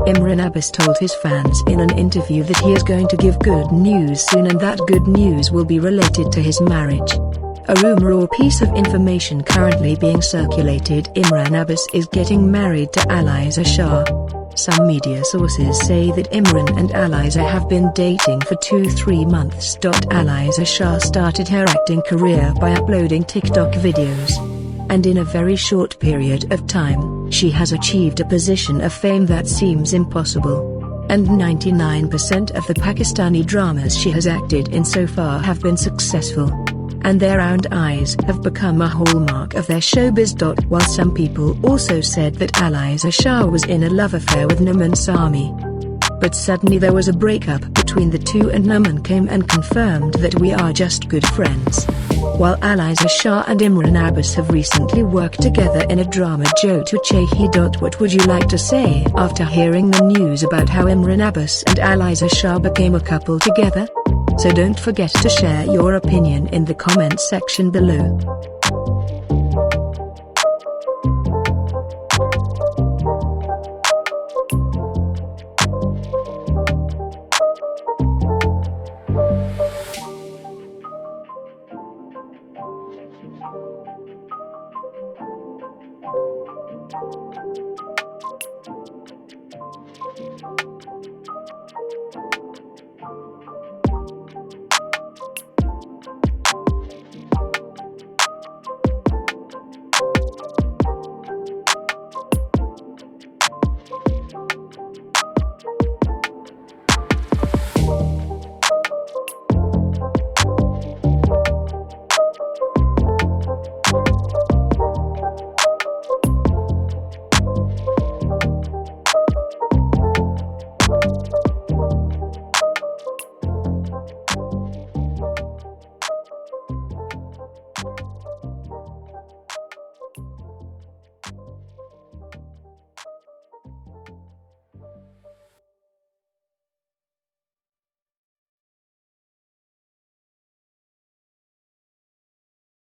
Imran Abbas told his fans in an interview that he is going to give good news soon and that good news will be related to his marriage. A rumor or piece of information currently being circulated: Imran Abbas is getting married to Aliza Shah. Some media sources say that Imran and Aliza have been dating for 2-3 months. Aliza Shah started her acting career by uploading TikTok videos. And in a very short period of time, she has achieved a position of fame that seems impossible. And 99% of the Pakistani dramas she has acted in so far have been successful. And their round eyes have become a hallmark of their showbiz. While some people also said that Aliza Shah was in a love affair with Naman Sami. But suddenly there was a breakup between the two and Naman came and confirmed that we are just good friends. While Aliza Shah and Imran Abbas have recently worked together in a drama Jo Tu Chahiye. What would you like to say after hearing the news about how Imran Abbas and Aliza Shah became a couple together? So don't forget to share your opinion in the comment section below.